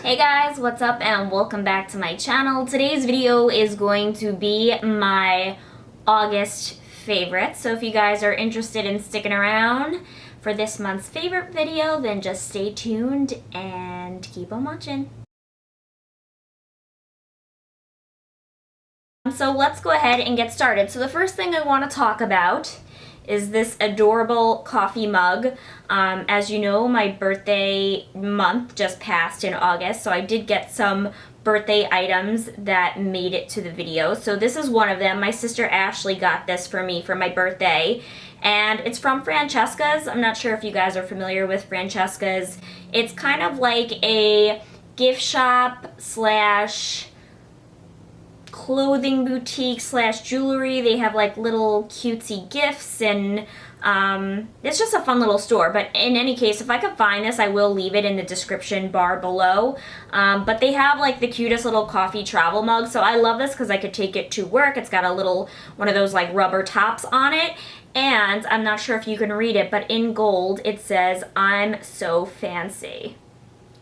Hey guys, what's up and welcome back to my channel. Today's video is going to be my August favorites. So if you guys are interested in sticking around for this month's favorite video, then just stay tuned and keep on watching. So let's go ahead and get started. So the first thing I want to talk about is this adorable coffee mug. As you know, my birthday month just passed in August, so I did get some birthday items that made it to the video. So this is one of them. My sister Ashley got this for me for my birthday, and it's from Francesca's. I'm not sure if you guys are familiar with Francesca's. It's kind of like a gift shop slash clothing boutique slash jewelry. They have like little cutesy gifts, and it's just a fun little store. But in any case, if I could find this, I will leave it in the description bar below. But they have like the cutest little coffee travel mug, so I love this because I could take it to work. It's got a little one of those like rubber tops on it, and I'm not sure if you can read it, but in gold it says, "I'm so fancy."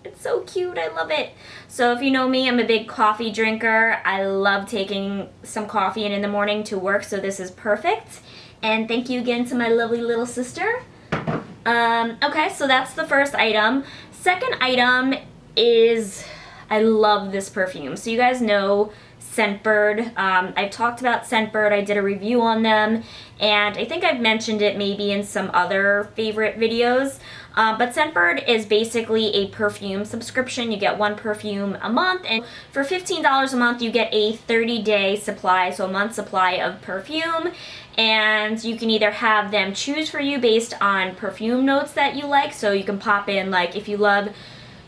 It's so cute. I love it. So if you know me, I'm a big coffee drinker. I love taking some coffee in the morning to work, so this is perfect. And thank you again to my lovely little sister. Okay, so that's the first item. Second item is, I love this perfume. So you guys know Scentbird. I've talked about Scentbird. I did a review on them, and I think I've mentioned it maybe in some other favorite videos. But Scentbird is basically a perfume subscription. You get one perfume a month, and for $15 a month you get a 30-day supply, so a month's supply of perfume. And you can either have them choose for you based on perfume notes that you like, so you can pop in, like, if you love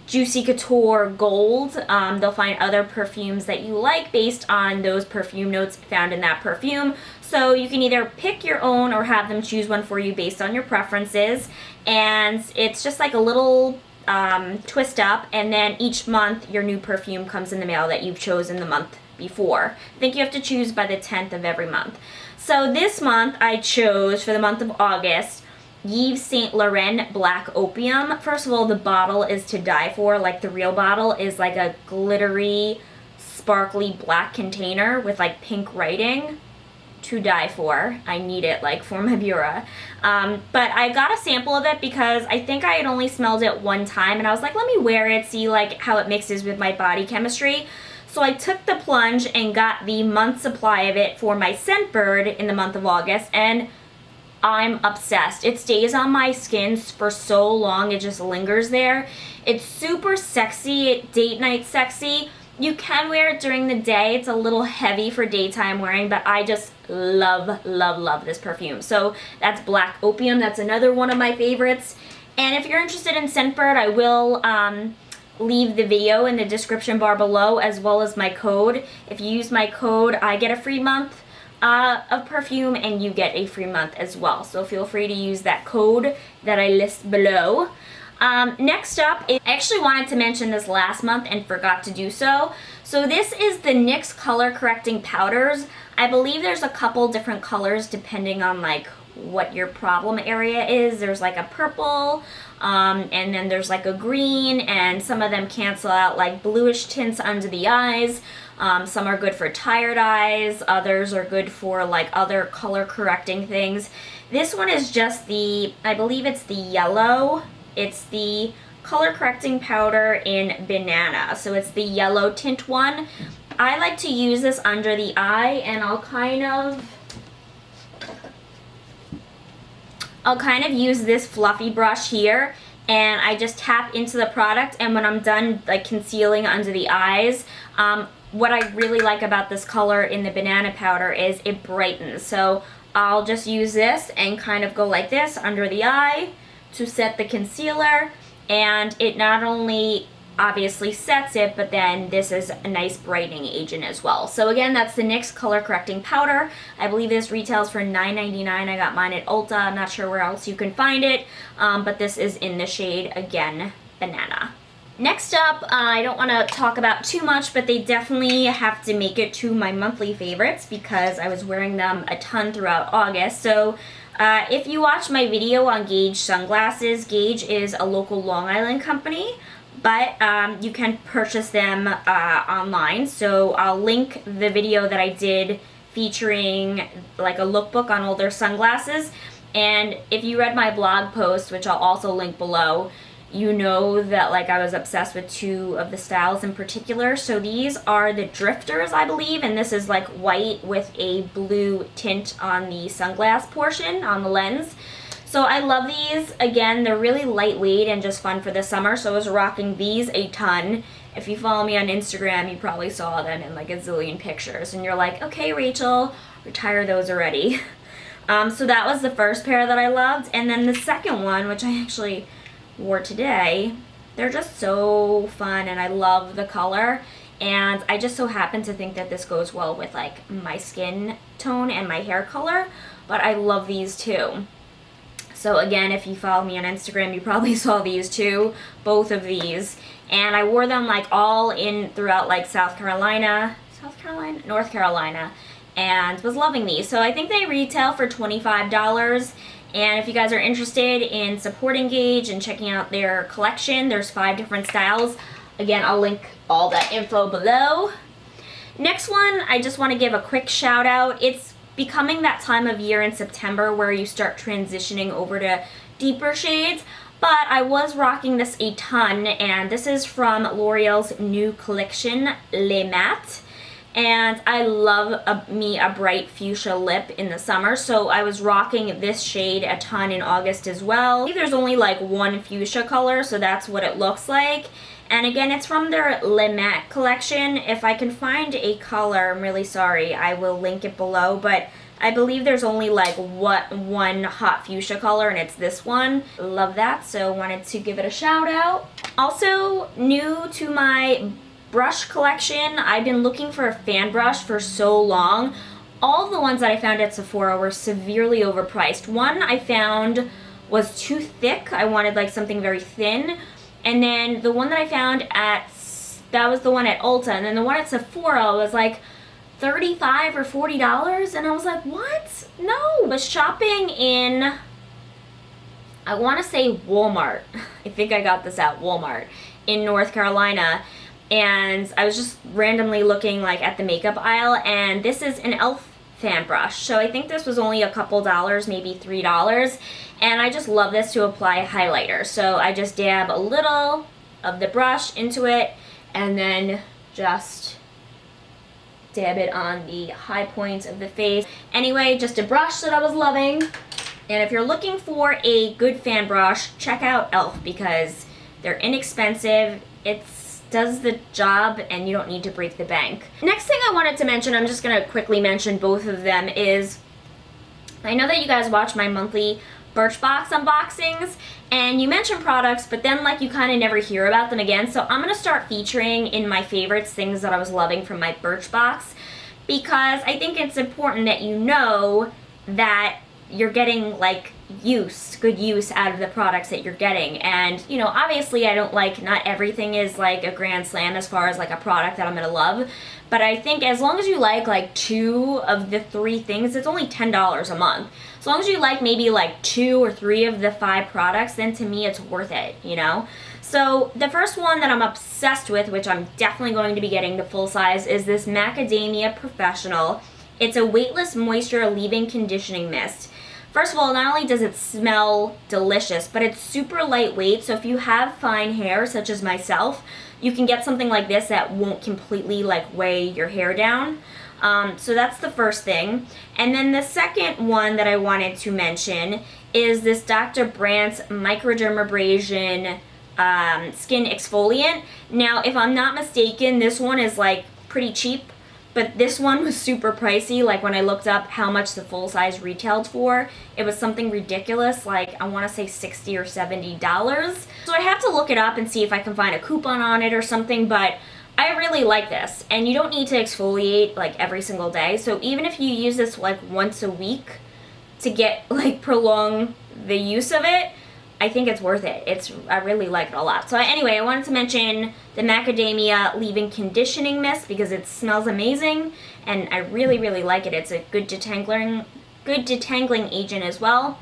Juicy Couture Gold, they'll find other perfumes that you like based on those perfume notes found in that perfume. So you can either pick your own or have them choose one for you based on your preferences. And it's just like a little twist up, and then each month your new perfume comes in the mail that you've chosen the month before. I think you have to choose by the 10th of every month. So this month I chose, for the month of August, Yves Saint Laurent Black Opium. First of all, the bottle is to die for. Like, the real bottle is like a glittery, sparkly black container with like pink writing. To die for. I need it like for my bureau. But I got a sample of it because I think I had only smelled it one time, and I was like, let me wear it, see like how it mixes with my body chemistry. So I took the plunge and got the month supply of it for my Scentbird in the month of August, and I'm obsessed. It stays on my skin for so long, it just lingers there. It's super sexy, date night sexy. You can wear it during the day. It's a little heavy for daytime wearing, but I just love, love, love this perfume. So that's Black Opium. That's another one of my favorites. And if you're interested in Scentbird, I will leave the video in the description bar below, as well as my code. If you use my code, I get a free month of perfume, and you get a free month as well. So feel free to use that code that I list below. Next up, I actually wanted to mention this last month and forgot to do so. So this is the NYX color correcting powders. I believe there's a couple different colors depending on like what your problem area is. There's like a purple, and then there's like a green, and some of them cancel out like bluish tints under the eyes. Some are good for tired eyes, others are good for like other color correcting things. This one is just the, I believe it's the yellow. It's the color correcting powder in Banana. So it's the yellow tint one. I like to use this under the eye, and I'll kind of use this fluffy brush here, and I just tap into the product, and when I'm done like concealing under the eyes, what I really like about this color in the Banana powder is it brightens. So I'll just use this and kind of go like this under the eye to set the concealer, and it not only obviously sets it, but then this is a nice brightening agent as well. So again, that's the NYX color correcting powder. I believe this retails for $9.99. I got mine at Ulta. I'm not sure where else you can find it, but this is in the shade, again, Banana. Next up, I don't want to talk about too much, but they definitely have to make it to my monthly favorites because I was wearing them a ton throughout August. So if you watch my video on Gage sunglasses, Gage is a local Long Island company, but you can purchase them online. So I'll link the video that I did featuring like a lookbook on all their sunglasses. And if you read my blog post, which I'll also link below, you know that like I was obsessed with two of the styles in particular. So these are the drifters, I believe, and this is like white with a blue tint on the sunglass portion on the lens. So I love these. Again, they're really lightweight and just fun for the summer, so I was rocking these a ton. If you follow me on Instagram, you probably saw them in like a zillion pictures, and you're like, okay, Rachel, retire those already. So that was the first pair that I loved, and then the second one, which I actually wore today, they're just so fun, and I love the color, and I just so happen to think that this goes well with like my skin tone and my hair color, but I love these too. So again, if you follow me on Instagram, you probably saw these too, both of these. And I wore them like all in throughout like North Carolina, and was loving these. So I think they retail for $25. And if you guys are interested in supporting Gage and checking out their collection, there's 5 different styles. Again, I'll link all that info below. Next one, I just want to give a quick shout out. It's becoming that time of year in September where you start transitioning over to deeper shades, but I was rocking this a ton, and this is from L'Oreal's new collection, Le Mat, and I love me a bright fuchsia lip in the summer, so I was rocking this shade a ton in August as well. I think there's only like one fuchsia color, so that's what it looks like. And again, it's from their Le Mat collection. If I can find a color, I'm really sorry, I will link it below, but I believe there's only like one hot fuchsia color, and it's this one. Love that, so wanted to give it a shout out. Also, new to my brush collection, I've been looking for a fan brush for so long. All the ones that I found at Sephora were severely overpriced. One I found was too thick. I wanted like something very thin. And then the one that I found that was the one at Ulta, and then the one at Sephora was like $35 or $40, and I was like, what? No. I was shopping in, I want to say Walmart. I think I got this at Walmart in North Carolina, and I was just randomly looking like at the makeup aisle, and this is an e.l.f. fan brush. So I think this was only a couple dollars, maybe $3. And I just love this to apply highlighter. So I just dab a little of the brush into it and then just dab it on the high points of the face. Anyway, just a brush that I was loving. And if you're looking for a good fan brush, check out e.l.f. because they're inexpensive. It does the job and you don't need to break the bank. Next thing I wanted to mention, I'm just going to quickly mention both of them, is I know that you guys watch my monthly Birchbox unboxings and you mention products, but then like you kind of never hear about them again. So I'm going to start featuring in my favorites things that I was loving from my Birchbox, because I think it's important that you know that you're getting like good use out of the products that you're getting. And you know, obviously I don't like, not everything is like a grand slam as far as like a product that I'm gonna love, but I think as long as you like 2 of the 3 things, it's only $10 a month. As long as you like maybe like 2 or 3 of the 5 products, then to me it's worth it, you know? So the first one that I'm obsessed with, which I'm definitely going to be getting the full size, is this Macadamia Professional. It's a weightless moisture leave-in conditioning mist. First of all, not only does it smell delicious, but it's super lightweight, so if you have fine hair, such as myself, you can get something like this that won't completely like weigh your hair down. So that's the first thing. And then the second one that I wanted to mention is this Dr. Brandt's Microdermabrasion Skin Exfoliant. Now, if I'm not mistaken, this one is like pretty cheap, but this one was super pricey. Like when I looked up how much the full size retailed for, it was something ridiculous, like I want to say $60 or $70. So I have to look it up and see if I can find a coupon on it or something, but I really like this. And you don't need to exfoliate like every single day. So even if you use this like once a week to get like prolong the use of it, I think it's worth it. I really like it a lot. So anyway, I wanted to mention the Macadamia Leave-In Conditioning Mist because it smells amazing and I really, really like it. It's a good detangling agent as well.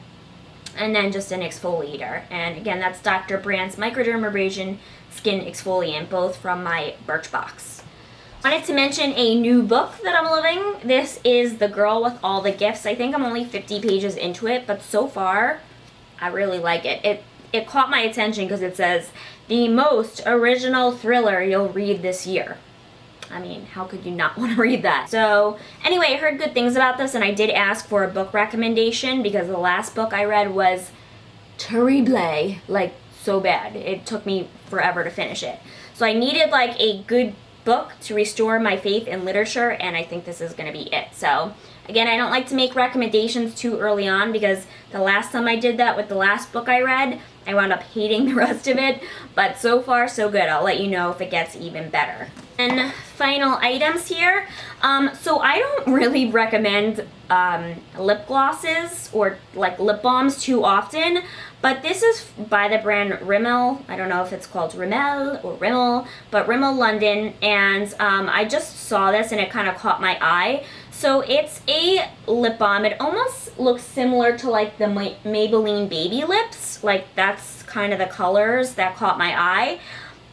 And then just an exfoliator. And again, that's Dr. Brandt's Microdermabrasion Skin Exfoliant, both from my Birchbox. Wanted to mention a new book that I'm loving. This is The Girl with All the Gifts. I think I'm only 50 pages into it, but so far, I really like it. It caught my attention because it says, the most original thriller you'll read this year. I mean, how could you not want to read that? So anyway, I heard good things about this, and I did ask for a book recommendation because the last book I read was terrible, like so bad. It took me forever to finish it. So I needed like a good book to restore my faith in literature, and I think this is going to be it. So again, I don't like to make recommendations too early on because the last time I did that with the last book I read, I wound up hating the rest of it, but so far so good. I'll let you know if it gets even better. And final items here. So I don't really recommend lip glosses or like lip balms too often, but this is by the brand Rimmel. I don't know if it's called Rimmel or Rimmel, but Rimmel London, and I just saw this and it kind of caught my eye. So it's a lip balm. It almost looks similar to like the Maybelline Baby Lips. Like that's kind of the colors that caught my eye.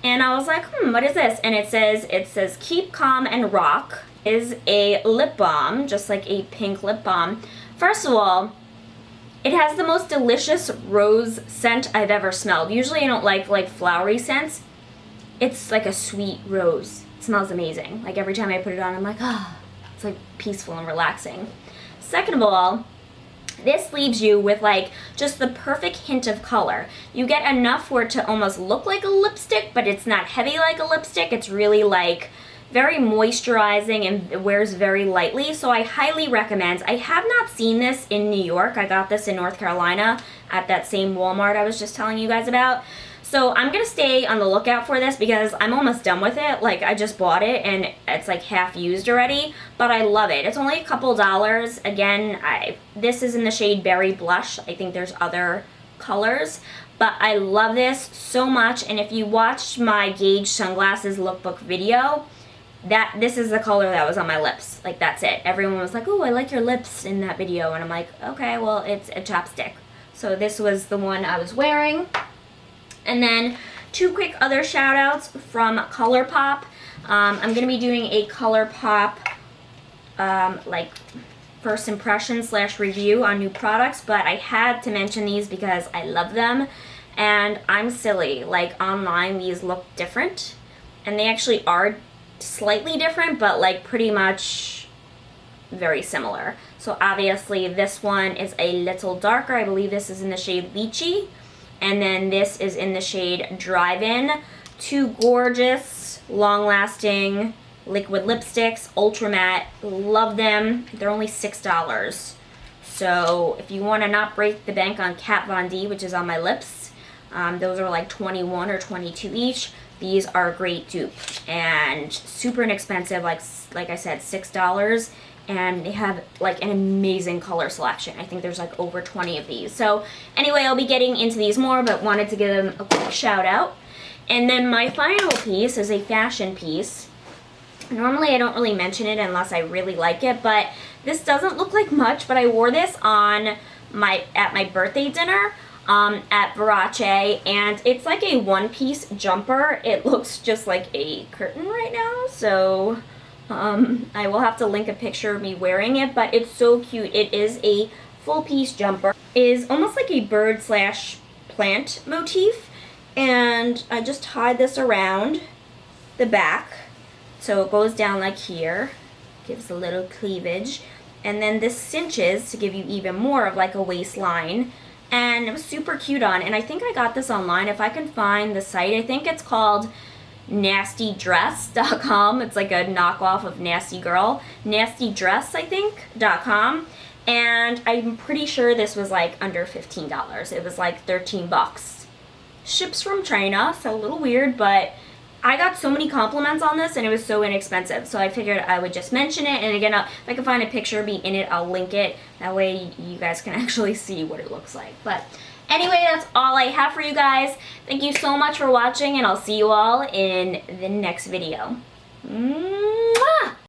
And I was like, what is this? And it says Keep Calm and Rock. Is a lip balm, just like a pink lip balm. First of all, it has the most delicious rose scent I've ever smelled. Usually I don't like flowery scents. It's like a sweet rose. It smells amazing. Like every time I put it on, I'm like, it's like peaceful and relaxing. Second of all, this leaves you with like just the perfect hint of color. You get enough for it to almost look like a lipstick, but it's not heavy like a lipstick. It's really like very moisturizing and it wears very lightly, so I highly recommend. I have not seen this in New York. I got this in North Carolina at that same Walmart I was just telling you guys about. So I'm gonna stay on the lookout for this because I'm almost done with it. Like I just bought it and it's like half used already, but I love it. It's only a couple dollars. Again, this is in the shade Berry Blush. I think there's other colors, but I love this so much. And if you watched my Gage sunglasses lookbook video, this is the color that was on my lips. Like that's it. Everyone was like, oh, I like your lips in that video, and I'm like, okay, well it's a chapstick. So this was the one I was wearing. And then two quick other shout outs from Colourpop. I'm going to be doing a Colourpop like first impression / review on new products, but I had to mention these because I love them. And I'm silly, like online these look different, and they actually are slightly different, but like pretty much very similar. So obviously this one is a little darker. I believe this is in the shade Lychee, and then this is in the shade Drive-In. Two gorgeous, long-lasting liquid lipsticks, ultra matte. Love them. They're only $6. So if you want to not break the bank on Kat Von D, which is on my lips, those are like 21 or 22 each. These are a great dupe and super inexpensive, like I said, $6, and they have like an amazing color selection. I think there's like over 20 of these. So anyway, I'll be getting into these more, but wanted to give them a quick shout out. And then my final piece is a fashion piece. Normally I don't really mention it unless I really like it, but this doesn't look like much, but I wore this on at my birthday dinner. At Verace, and it's like a one-piece jumper. It looks just like a curtain right now, so I will have to link a picture of me wearing it, but it's so cute. It is a full-piece jumper. It is almost like a bird / plant motif, and I just tied this around the back, so it goes down like here, gives a little cleavage, and then this cinches to give you even more of like a waistline. And it was super cute on, and I think I got this online. If I can find the site, I think it's called nastydress.com. It's like a knockoff of Nasty Girl. Nastydress, I think, .com. And I'm pretty sure this was like under $15. It was like 13 bucks. Ships from China, so a little weird, but I got so many compliments on this and it was so inexpensive, so I figured I would just mention it. And again, if I can find a picture of me in it, I'll link it. That way you guys can actually see what it looks like. But anyway, that's all I have for you guys. Thank you so much for watching, and I'll see you all in the next video. Mwah!